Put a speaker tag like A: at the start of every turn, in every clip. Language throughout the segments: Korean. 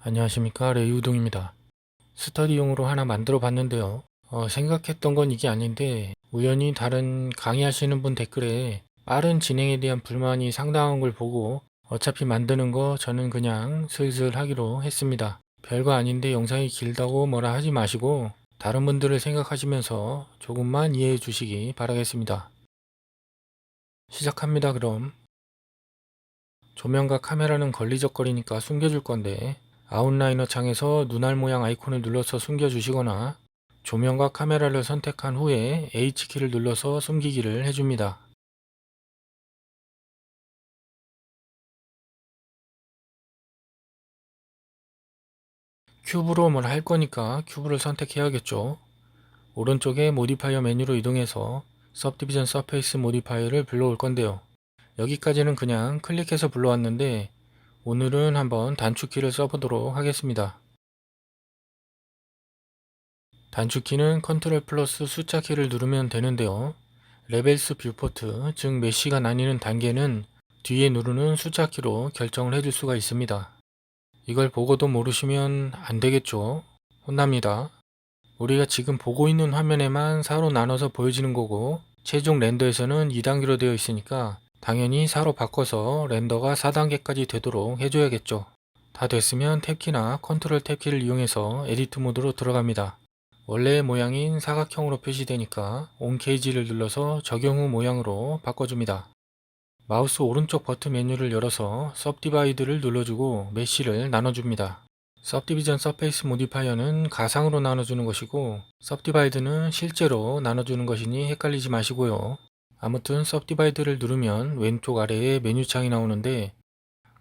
A: 안녕하십니까, 레이우동입니다. 스터디용으로 하나 만들어 봤는데요. 생각했던 건 이게 아닌데 우연히 다른 강의하시는 분 댓글에 빠른 진행에 대한 불만이 상당한 걸 보고 어차피 만드는 거 저는 그냥 슬슬 하기로 했습니다. 별거 아닌데 영상이 길다고 뭐라 하지 마시고 다른 분들을 생각하시면서 조금만 이해해 주시기 바라겠습니다. 시작합니다. 그럼 조명과 카메라는 걸리적거리니까 숨겨줄 건데 아웃라이너 창에서 눈알 모양 아이콘을 눌러서 숨겨주시거나 조명과 카메라를 선택한 후에 H키를 눌러서 숨기기를 해줍니다. 큐브로 뭘 할 거니까 큐브를 선택해야겠죠. 오른쪽에 모디파이어 메뉴로 이동해서 Subdivision Surface 모디파이어를 불러올 건데요. 여기까지는 그냥 클릭해서 불러왔는데 오늘은 한번 단축키를 써보도록 하겠습니다. 단축키는 컨트롤 플러스 숫자 키를 누르면 되는데요. 레벨스 뷰포트, 즉 메쉬가 나뉘는 단계는 뒤에 누르는 숫자 키로 결정을 해줄 수가 있습니다. 이걸 보고도 모르시면 안 되겠죠? 혼납니다. 우리가 지금 보고 있는 화면에만 4로 나눠서 보여지는 거고 최종 렌더에서는 2단계로 되어 있으니까 당연히 4로 바꿔서 렌더가 4단계까지 되도록 해줘야겠죠. 다 됐으면 탭키나 컨트롤 탭키를 이용해서 에디트 모드로 들어갑니다. 원래의 모양인 사각형으로 표시되니까 온 케이지를 눌러서 적용 후 모양으로 바꿔줍니다. 마우스 오른쪽 버튼 메뉴를 열어서 Subdivide를 눌러주고 메쉬를 나눠줍니다. Subdivision Surface Modifier는 가상으로 나눠주는 것이고 Subdivide는 실제로 나눠주는 것이니 헷갈리지 마시고요. 아무튼 Subdivide를 누르면 왼쪽 아래에 메뉴창이 나오는데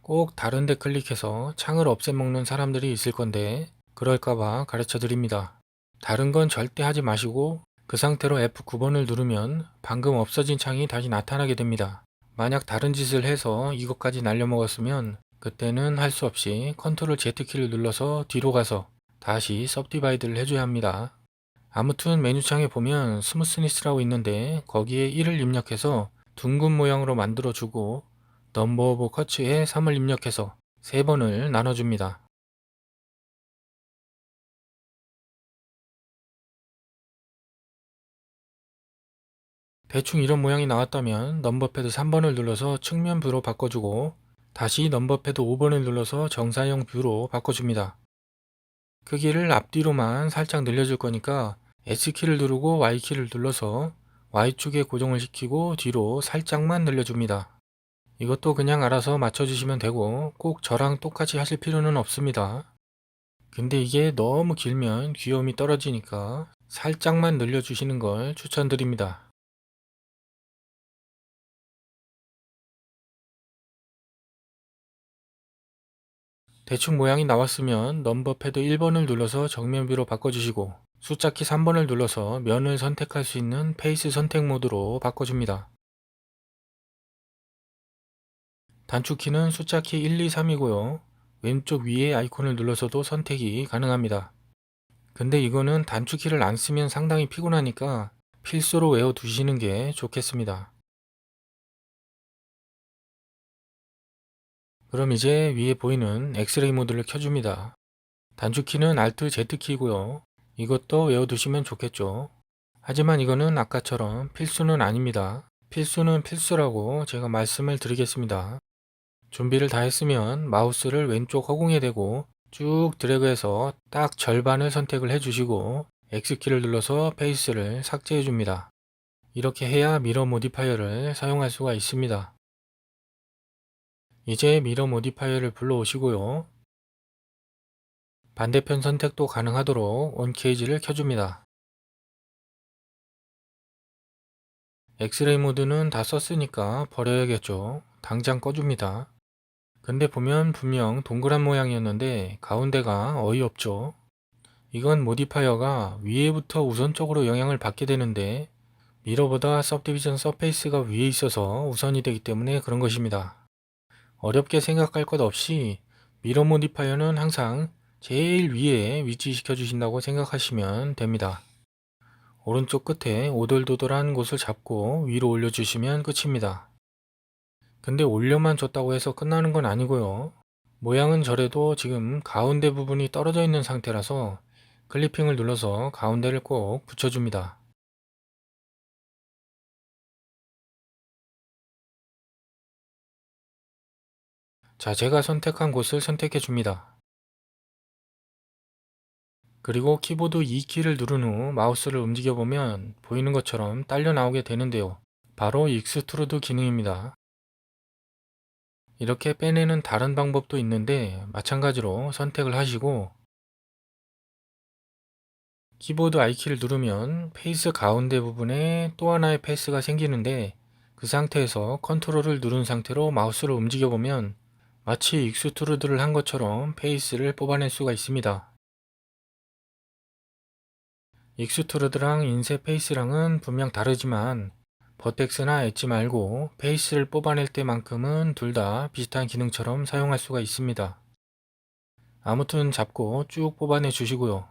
A: 꼭 다른데 클릭해서 창을 없애먹는 사람들이 있을 건데 그럴까봐 가르쳐 드립니다. 다른 건 절대 하지 마시고 그 상태로 F9번을 누르면 방금 없어진 창이 다시 나타나게 됩니다. 만약 다른 짓을 해서 이것까지 날려먹었으면 그때는 할 수 없이 컨트롤 Z키를 눌러서 뒤로 가서 다시 Subdivide를 해줘야 합니다. 아무튼 메뉴창에 보면 스무스니스라고 있는데 거기에 1을 입력해서 둥근 모양으로 만들어주고 넘버 오브 커츠에 3을 입력해서 3번을 나눠줍니다. 대충 이런 모양이 나왔다면 넘버패드 3번을 눌러서 측면 뷰로 바꿔주고 다시 넘버패드 5번을 눌러서 정사형 뷰로 바꿔줍니다. 크기를 앞뒤로만 살짝 늘려줄 거니까 S키를 누르고 Y키를 눌러서 Y축에 고정을 시키고 뒤로 살짝만 늘려줍니다. 이것도 그냥 알아서 맞춰주시면 되고 꼭 저랑 똑같이 하실 필요는 없습니다. 근데 이게 너무 길면 귀여움이 떨어지니까 살짝만 늘려주시는 걸 추천드립니다. 대충 모양이 나왔으면 넘버패드 1번을 눌러서 정면뷰로 바꿔주시고 숫자키 3번을 눌러서 면을 선택할 수 있는 페이스 선택 모드로 바꿔줍니다. 단축키는 숫자키 1, 2, 3이고요. 왼쪽 위에 아이콘을 눌러서도 선택이 가능합니다. 근데 이거는 단축키를 안 쓰면 상당히 피곤하니까 필수로 외워두시는 게 좋겠습니다. 그럼 이제 위에 보이는 엑스레이 모드를 켜줍니다. 단축키는 Alt Z키고요. 이것도 외워두시면 좋겠죠. 하지만 이거는 아까처럼 필수는 아닙니다. 필수는 필수라고 제가 말씀을 드리겠습니다. 준비를 다 했으면 마우스를 왼쪽 허공에 대고 쭉 드래그해서 딱 절반을 선택을 해주시고 X키를 눌러서 페이스를 삭제해 줍니다. 이렇게 해야 미러 모디파이어를 사용할 수가 있습니다. 이제 미러 모디파이어를 불러오시고요. 반대편 선택도 가능하도록 온 케이지를 켜줍니다. 엑스레이 모드는 다 썼으니까 버려야겠죠. 당장 꺼줍니다. 근데 보면 분명 동그란 모양이었는데 가운데가 어이없죠. 이건 모디파이어가 위에부터 우선적으로 영향을 받게 되는데 미러보다 सब디비전 서페이스가 위에 있어서 우선이 되기 때문에 그런 것입니다. 어렵게 생각할 것 없이 미러 모디파이어는 항상 제일 위에 위치시켜 주신다고 생각하시면 됩니다. 오른쪽 끝에 오돌도돌한 곳을 잡고 위로 올려주시면 끝입니다. 근데 올려만 줬다고 해서 끝나는 건 아니고요. 모양은 저래도 지금 가운데 부분이 떨어져 있는 상태라서 클리핑을 눌러서 가운데를 꼭 붙여줍니다. 자, 제가 선택한 곳을 선택해 줍니다. 그리고 키보드 2키를 누른 후 마우스를 움직여 보면 보이는 것처럼 딸려 나오게 되는데요. 바로 익스트루드 기능입니다. 이렇게 빼내는 다른 방법도 있는데 마찬가지로 선택을 하시고 키보드 I키를 누르면 페이스 가운데 부분에 또 하나의 패스가 생기는데 그 상태에서 컨트롤을 누른 상태로 마우스를 움직여 보면 마치 익스트루드를 한 것처럼 페이스를 뽑아낼 수가 있습니다. 익스트루드랑 인쇄 페이스랑은 분명 다르지만 버텍스나 엣지 말고 페이스를 뽑아낼 때만큼은 둘 다 비슷한 기능처럼 사용할 수가 있습니다. 아무튼 잡고 쭉 뽑아내 주시고요.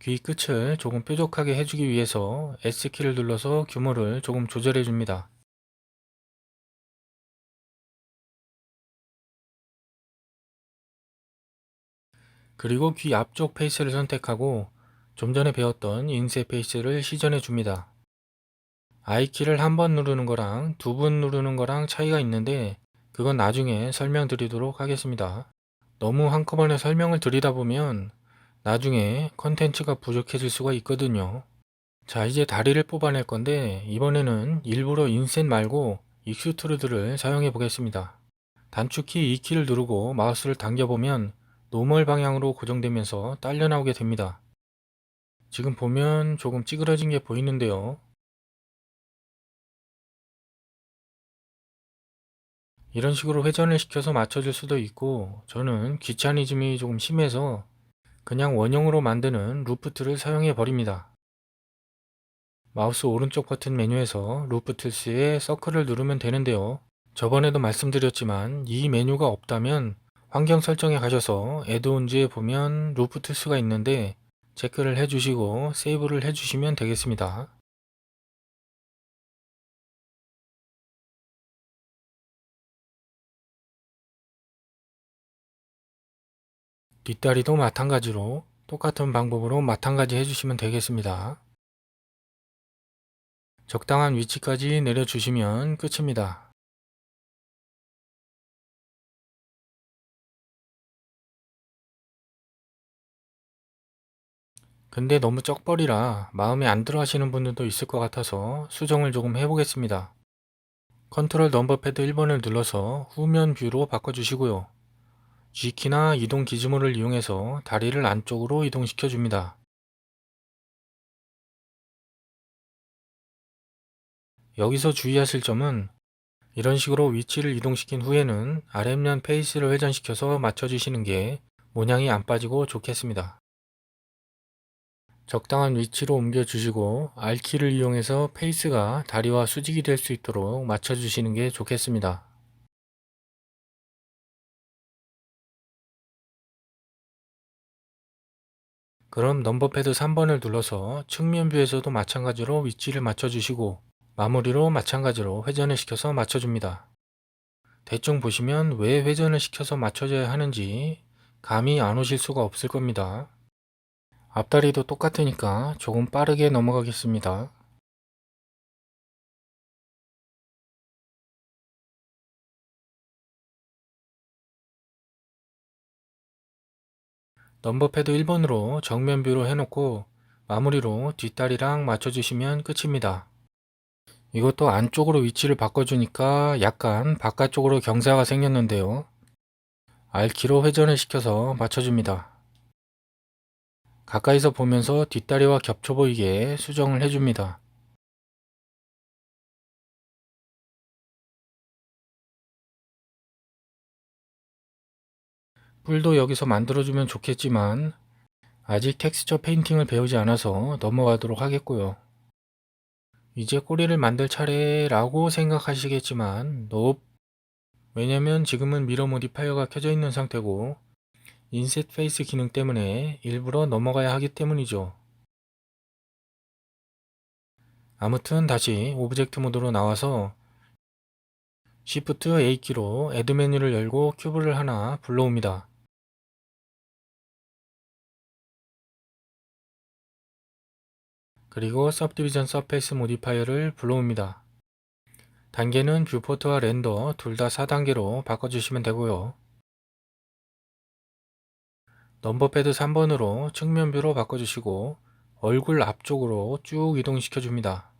A: 귀 끝을 조금 뾰족하게 해주기 위해서 S키를 눌러서 규모를 조금 조절해 줍니다. 그리고 귀 앞쪽 페이스를 선택하고 좀 전에 배웠던 인쇄 페이스를 시전해 줍니다. I키를 한 번 누르는 거랑 두 번 누르는 거랑 차이가 있는데 그건 나중에 설명드리도록 하겠습니다. 너무 한꺼번에 설명을 드리다 보면 나중에 컨텐츠가 부족해질 수가 있거든요. 자, 이제 다리를 뽑아낼 건데 이번에는 일부러 인셋 말고 익스트루드를 사용해 보겠습니다. 단축키 2키를 누르고 마우스를 당겨보면 노멀 방향으로 고정되면서 딸려 나오게 됩니다. 지금 보면 조금 찌그러진 게 보이는데요. 이런 식으로 회전을 시켜서 맞춰줄 수도 있고 저는 귀차니즘이 조금 심해서 그냥 원형으로 만드는 루프트를 사용해 버립니다. 마우스 오른쪽 버튼 메뉴에서 루프툴스의 서클을 누르면 되는데요. 저번에도 말씀드렸지만 이 메뉴가 없다면 환경 설정에 가셔서 애드온즈에 보면 루프툴스가 있는데 체크를 해주시고 세이브를 해주시면 되겠습니다. 뒷다리도 마찬가지로 똑같은 방법으로 마찬가지 해주시면 되겠습니다. 적당한 위치까지 내려주시면 끝입니다. 근데 너무 쩍벌이라 마음에 안 들어 하시는 분들도 있을 것 같아서 수정을 조금 해보겠습니다. 컨트롤 넘버패드 1번을 눌러서 후면 뷰로 바꿔주시고요. G키나 이동 기지모를 이용해서 다리를 안쪽으로 이동시켜 줍니다. 여기서 주의하실 점은 이런 식으로 위치를 이동시킨 후에는 아랫면 페이스를 회전시켜서 맞춰주시는 게 모양이 안 빠지고 좋겠습니다. 적당한 위치로 옮겨주시고 R키를 이용해서 페이스가 다리와 수직이 될 수 있도록 맞춰주시는 게 좋겠습니다. 그럼 넘버패드 3번을 눌러서 측면 뷰에서도 마찬가지로 위치를 맞춰주시고 마무리로 마찬가지로 회전을 시켜서 맞춰줍니다. 대충 보시면 왜 회전을 시켜서 맞춰줘야 하는지 감이 안 오실 수가 없을 겁니다. 앞다리도 똑같으니까 조금 빠르게 넘어가겠습니다. 넘버패드 1번으로 정면 뷰로 해놓고 마무리로 뒷다리랑 맞춰주시면 끝입니다. 이것도 안쪽으로 위치를 바꿔주니까 약간 바깥쪽으로 경사가 생겼는데요. R키로 회전을 시켜서 맞춰줍니다. 가까이서 보면서 뒷다리와 겹쳐 보이게 수정을 해줍니다. 뿔도 여기서 만들어주면 좋겠지만 아직 텍스처 페인팅을 배우지 않아서 넘어가도록 하겠고요. 이제 꼬리를 만들 차례라고 생각하시겠지만 nope. 왜냐면 지금은 미러 모디파이어가 켜져 있는 상태고 인셋 페이스 기능 때문에 일부러 넘어가야 하기 때문이죠. 아무튼 다시 오브젝트 모드로 나와서 Shift A키로 애드 메뉴를 열고 큐브를 하나 불러옵니다. 그리고 Subdivision Surface Modifier를 불러옵니다. 단계는 뷰포트와 렌더 둘 다 4단계로 바꿔주시면 되고요. 넘버패드 3번으로 측면뷰로 바꿔주시고 얼굴 앞쪽으로 쭉 이동시켜 줍니다.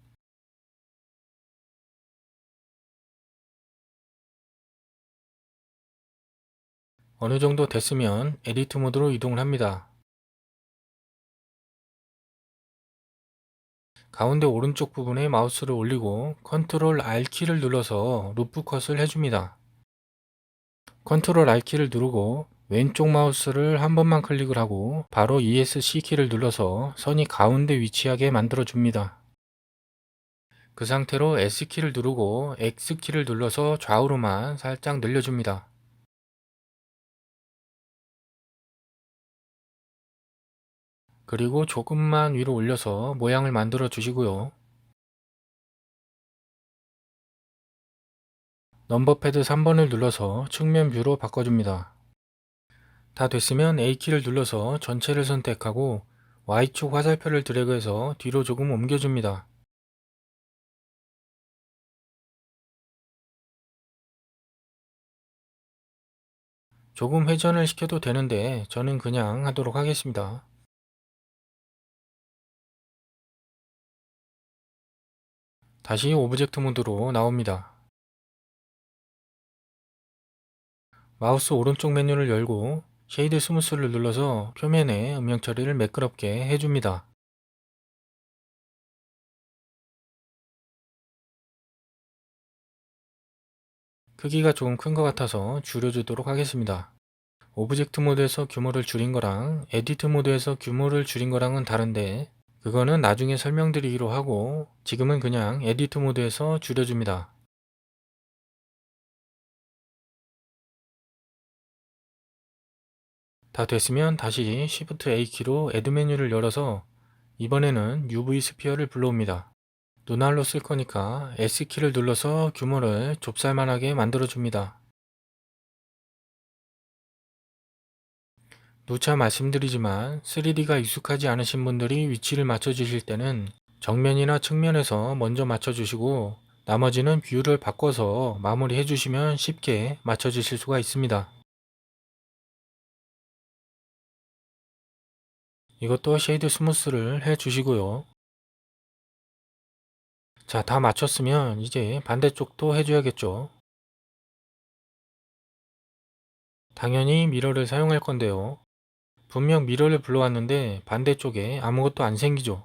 A: 어느 정도 됐으면 에디트 모드로 이동을 합니다. 가운데 오른쪽 부분에 마우스를 올리고 컨트롤 R키를 눌러서 루프 컷을 해줍니다. 컨트롤 R키를 누르고 왼쪽 마우스를 한 번만 클릭을 하고 바로 ESC키를 눌러서 선이 가운데 위치하게 만들어 줍니다. 그 상태로 S키를 누르고 X키를 눌러서 좌우로만 살짝 늘려줍니다. 그리고 조금만 위로 올려서 모양을 만들어 주시고요. 넘버패드 3번을 눌러서 측면 뷰로 바꿔줍니다. 다 됐으면 A키를 눌러서 전체를 선택하고 Y축 화살표를 드래그해서 뒤로 조금 옮겨줍니다. 조금 회전을 시켜도 되는데 저는 그냥 하도록 하겠습니다. 다시 오브젝트 모드로 나옵니다. 마우스 오른쪽 메뉴를 열고 쉐이드 스무스를 눌러서 표면에 음영 처리를 매끄럽게 해줍니다. 크기가 조금 큰 것 같아서 줄여주도록 하겠습니다. 오브젝트 모드에서 규모를 줄인 거랑 에디트 모드에서 규모를 줄인 거랑은 다른데 그거는 나중에 설명드리기로 하고 지금은 그냥 에디트 모드에서 줄여줍니다. 다 됐으면 다시 Shift A키로 애드 메뉴를 열어서 이번에는 UV 스피어를 불러옵니다. 눈알로 쓸 거니까 S키를 눌러서 규모를 좁쌀만하게 만들어줍니다. 누차 말씀드리지만 3D가 익숙하지 않으신 분들이 위치를 맞춰주실 때는 정면이나 측면에서 먼저 맞춰주시고 나머지는 뷰를 바꿔서 마무리해 주시면 쉽게 맞춰주실 수가 있습니다. 이것도 쉐이드 스무스를 해 주시고요. 자, 다 맞췄으면 이제 반대쪽도 해줘야겠죠. 당연히 미러를 사용할 건데요. 분명 미러를 불러왔는데 반대쪽에 아무것도 안 생기죠.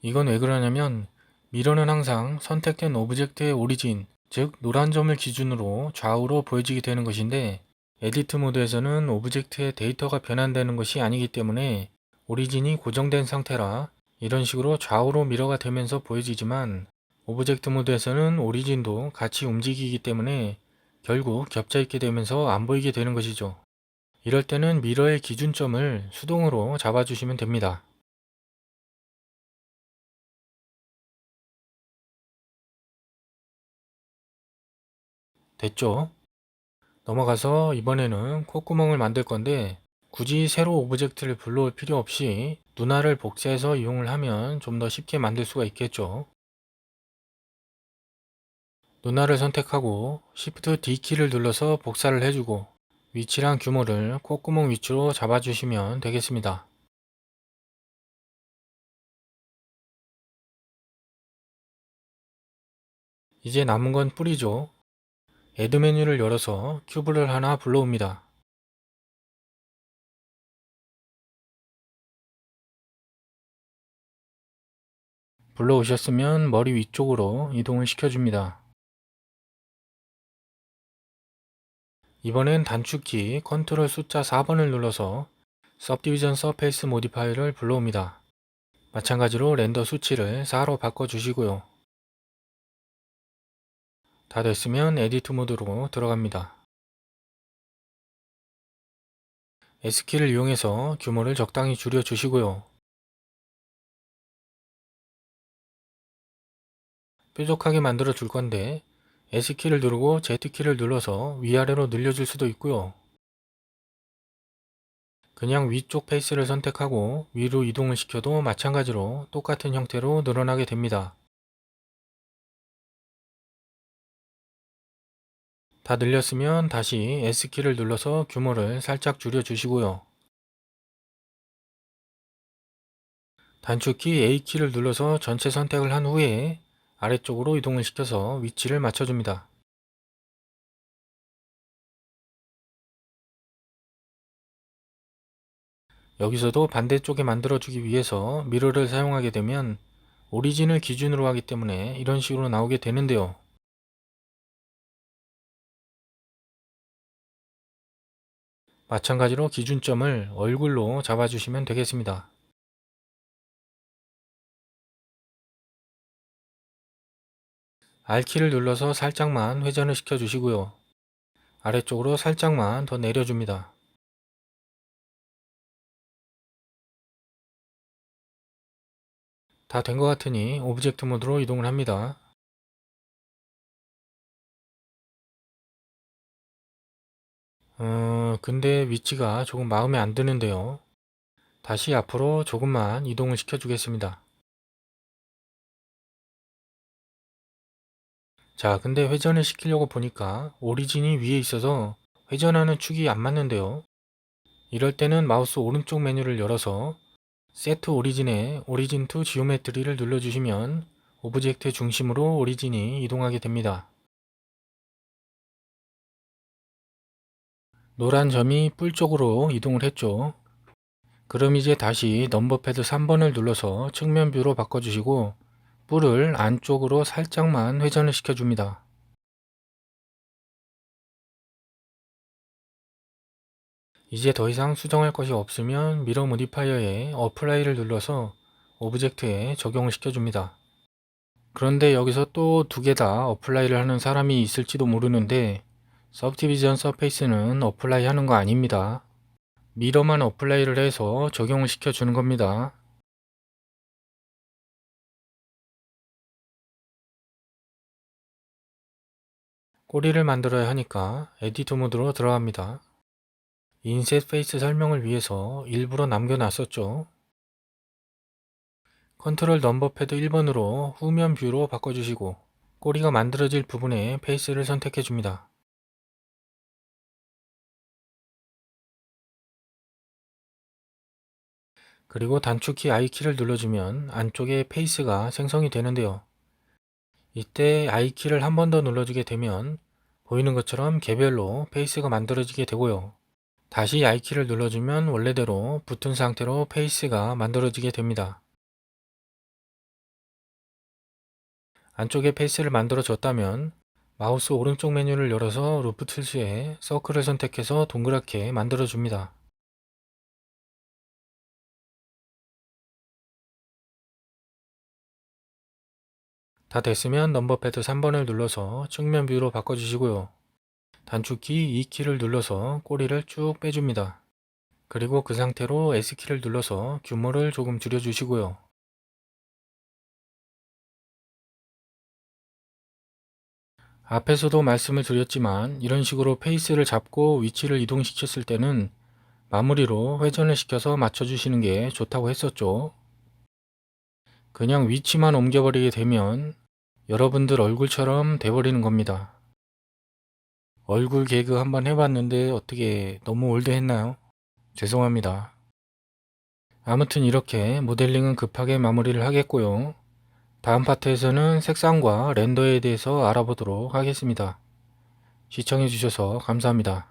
A: 이건 왜 그러냐면 미러는 항상 선택된 오브젝트의 오리진, 즉 노란 점을 기준으로 좌우로 보여지게 되는 것인데 에디트 모드에서는 오브젝트의 데이터가 변환되는 것이 아니기 때문에 오리진이 고정된 상태라 이런 식으로 좌우로 미러가 되면서 보여지지만 오브젝트 모드에서는 오리진도 같이 움직이기 때문에 결국 겹쳐 있게 되면서 안 보이게 되는 것이죠. 이럴 때는 미러의 기준점을 수동으로 잡아주시면 됩니다. 됐죠? 넘어가서 이번에는 콧구멍을 만들 건데 굳이 새로 오브젝트를 불러올 필요 없이 눈알을 복사해서 이용을 하면 좀 더 쉽게 만들 수가 있겠죠. 눈알을 선택하고 Shift D키를 눌러서 복사를 해주고 위치랑 규모를 콧구멍 위치로 잡아주시면 되겠습니다. 이제 남은 건 뿌리죠. 애드 메뉴를 열어서 큐브를 하나 불러옵니다. 불러오셨으면 머리 위쪽으로 이동을 시켜줍니다. 이번엔 단축키 컨트롤 숫자 4번을 눌러서 Subdivision Surface Modifier를 불러옵니다. 마찬가지로 렌더 수치를 4로 바꿔주시고요. 다 됐으면 에디트 모드로 들어갑니다. S키를 이용해서 규모를 적당히 줄여주시고요. 뾰족하게 만들어 줄 건데 S키를 누르고 Z키를 눌러서 위아래로 늘려줄 수도 있고요. 그냥 위쪽 페이스를 선택하고 위로 이동을 시켜도 마찬가지로 똑같은 형태로 늘어나게 됩니다. 다 늘렸으면 다시 S키를 눌러서 규모를 살짝 줄여주시고요. 단축키 A키를 눌러서 전체 선택을 한 후에 아래쪽으로 이동을 시켜서 위치를 맞춰줍니다. 여기서도 반대쪽에 만들어주기 위해서 미러를 사용하게 되면 오리진을 기준으로 하기 때문에 이런 식으로 나오게 되는데요. 마찬가지로 기준점을 얼굴로 잡아주시면 되겠습니다. R키를 눌러서 살짝만 회전을 시켜주시고요. 아래쪽으로 살짝만 더 내려줍니다. 다 된 것 같으니 오브젝트 모드로 이동을 합니다. 근데 위치가 조금 마음에 안 드는데요. 다시 앞으로 조금만 이동을 시켜 주겠습니다. 자, 근데 회전을 시키려고 보니까 오리진이 위에 있어서 회전하는 축이 안 맞는데요. 이럴 때는 마우스 오른쪽 메뉴를 열어서 세트 오리진에 오리진 투 지오메트리를 눌러주시면 오브젝트 중심으로 오리진이 이동하게 됩니다. 노란 점이 뿔 쪽으로 이동을 했죠. 그럼 이제 다시 넘버 패드 3번을 눌러서 측면 뷰로 바꿔주시고 뿔을 안쪽으로 살짝만 회전을 시켜줍니다. 이제 더 이상 수정할 것이 없으면 미러 모디파이어에 어플라이를 눌러서 오브젝트에 적용을 시켜줍니다. 그런데 여기서 또 두 개 다 어플라이를 하는 사람이 있을지도 모르는데 서브디비전 서페이스는 어플라이 하는 거 아닙니다. 미러만 어플라이를 해서 적용을 시켜주는 겁니다. 꼬리를 만들어야 하니까 에디터 모드로 들어갑니다. 인셋 페이스 설명을 위해서 일부러 남겨놨었죠. 컨트롤 넘버패드 1번으로 후면 뷰로 바꿔주시고 꼬리가 만들어질 부분에 페이스를 선택해줍니다. 그리고 단축키 I키를 눌러주면 안쪽에 페이스가 생성이 되는데요. 이때 I키를 한 번 더 눌러주게 되면 보이는 것처럼 개별로 페이스가 만들어지게 되고요. 다시 I키를 눌러주면 원래대로 붙은 상태로 페이스가 만들어지게 됩니다. 안쪽에 페이스를 만들어 줬다면 마우스 오른쪽 메뉴를 열어서 루프 툴스에 서클을 선택해서 동그랗게 만들어 줍니다. 다 됐으면 넘버패드 3번을 눌러서 측면 뷰로 바꿔주시고요. 단축키 E키를 눌러서 꼬리를 쭉 빼줍니다. 그리고 그 상태로 S키를 눌러서 규모를 조금 줄여주시고요. 앞에서도 말씀을 드렸지만 이런 식으로 페이스를 잡고 위치를 이동시켰을 때는 마무리로 회전을 시켜서 맞춰주시는 게 좋다고 했었죠. 그냥 위치만 옮겨버리게 되면 여러분들 얼굴처럼 돼버리는 겁니다. 얼굴 개그 한번 해봤는데 어떻게 너무 올드했나요? 죄송합니다. 아무튼 이렇게 모델링은 급하게 마무리를 하겠고요. 다음 파트에서는 색상과 렌더에 대해서 알아보도록 하겠습니다. 시청해주셔서 감사합니다.